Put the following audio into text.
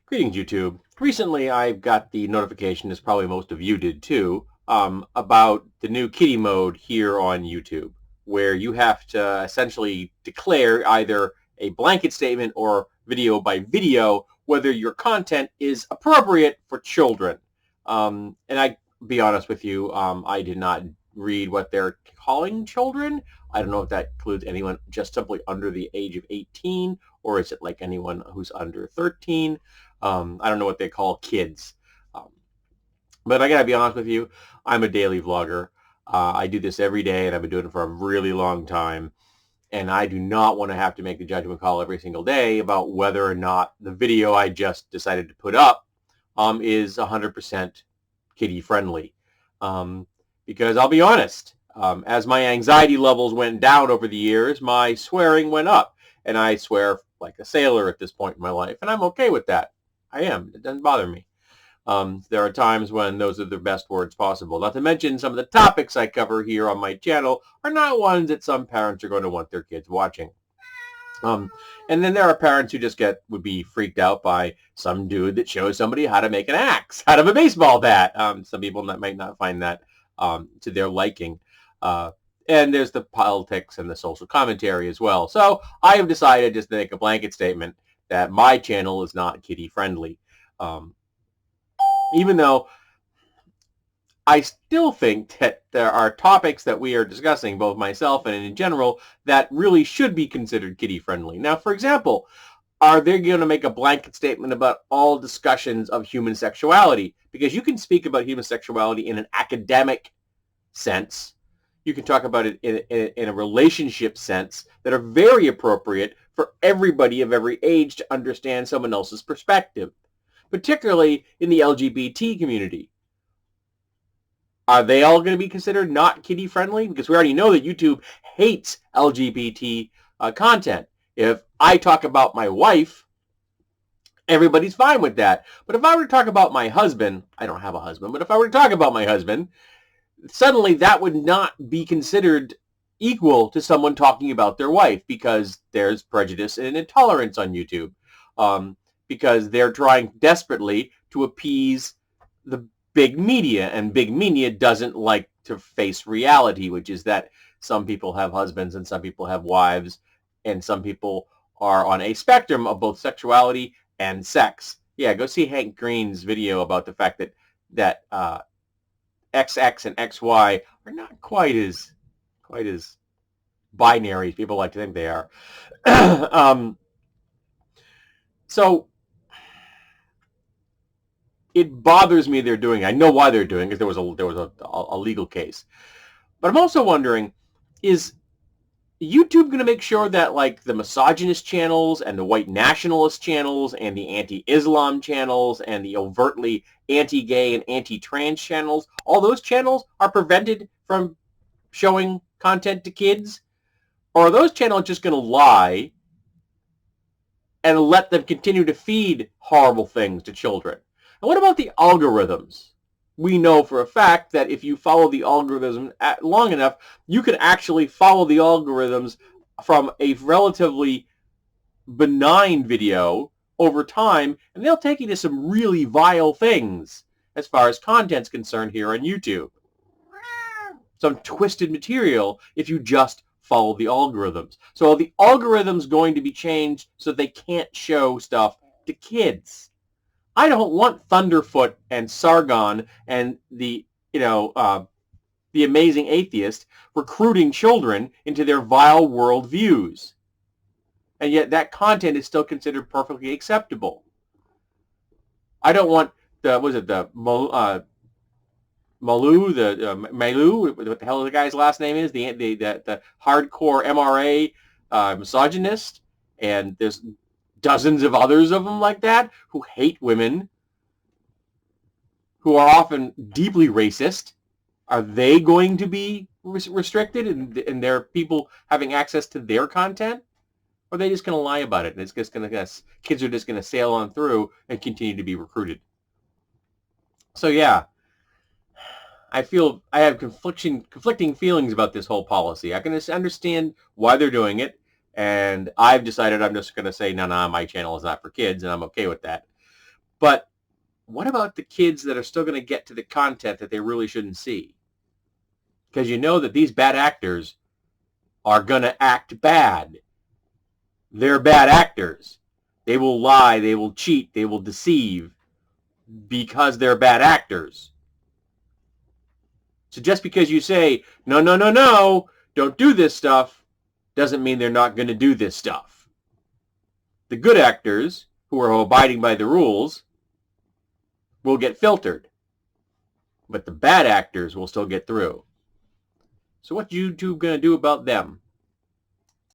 Greetings, YouTube. Recently, I got the notification, as probably most of you did too, about the new Kiddie mode here on YouTube, where you have to essentially declare either a blanket statement or video by video whether your content is appropriate for children. And I be honest with you, I did not read what they're calling children. I don't know if that includes anyone just simply under the age of 18, or is it like anyone who's under 13? I don't know what they call kids. Um, but I got to be honest with you, I'm a daily vlogger. I do this every day, and I've been doing it for a really long time. And I do not want to have to make the judgment call every single day about whether or not the video I just decided to put up is 100% kiddie friendly. Because I'll be honest, as my anxiety levels went down over the years, my swearing went up. And I swear like a sailor at this point in my life, and I'm okay with that. I am. It doesn't bother me. There are times when those are the best words possible. Not to mention some of the topics I cover here on my channel are not ones that some parents are going to want their kids watching. And then there are parents who just would be freaked out by some dude that shows somebody how to make an axe out of a baseball bat. Some people might not find that to their liking. And there's the politics and the social commentary as well. So I have decided just to make a blanket statement that my channel is not kiddie friendly. Even though I still think that there are topics that we are discussing, both myself and in general, that really should be considered kiddie friendly. Now, for example, are they going to make a blanket statement about all discussions of human sexuality? Because you can speak about human sexuality in an academic sense. You can talk about it in a relationship sense that are very appropriate for everybody of every age to understand someone else's perspective, particularly in the LGBT community. Are they all going to be considered not kiddie friendly? Because we already know that YouTube hates LGBT content. If I talk about my wife, everybody's fine with that. But if I were to talk about my husband, I don't have a husband, but if I were to talk about my husband, suddenly that would not be considered equal to someone talking about their wife, because there's prejudice and intolerance on YouTube, because they're trying desperately to appease the big media, and big media doesn't like to face reality, which is that some people have husbands and some people have wives, and some people are on a spectrum of both sexuality and sex. Yeah, go see Hank Green's video about the fact that XX and XY are not quite as binary as people like to think they are. So it bothers me they're doing it. I know why they're doing it, because there was a legal case. But I'm also wondering, is YouTube going to make sure that like the misogynist channels and the white nationalist channels and the anti-Islam channels and the overtly anti-gay and anti-trans channels, all those channels are prevented from showing content to kids? Or are those channels just going to lie and let them continue to feed horrible things to children? And what about the algorithms? We know for a fact that if you follow the algorithm long enough, you can actually follow the algorithms from a relatively benign video over time, and they'll take you to some really vile things as far as content's concerned here on YouTube. Some twisted material if you just follow the algorithms. So are the algorithms going to be changed so they can't show stuff to kids? I don't want Thunderfoot and Sargon and the Amazing Atheist recruiting children into their vile worldviews. And yet that content is still considered perfectly acceptable. I don't want Malu, what the hell the guy's last name is, the hardcore MRA misogynist, and there's dozens of others of them like that who hate women, who are often deeply racist. Are they going to be restricted, and there are people having access to their content? Or are they just going to lie about it, and it's just going to, kids are just going to sail on through and continue to be recruited? So yeah, I have conflicting feelings about this whole policy. I can understand why they're doing it, and I've decided I'm just going to say, no, my channel is not for kids, and I'm okay with that. But what about the kids that are still going to get to the content that they really shouldn't see? Because you know that these bad actors are going to act bad. They're bad actors. They will lie, they will cheat, they will deceive because they're bad actors. So just because you say, no, no, no, no, don't do this stuff, doesn't mean they're not going to do this stuff. The good actors, who are abiding by the rules, will get filtered. But the bad actors will still get through. So what's YouTube going to do about them?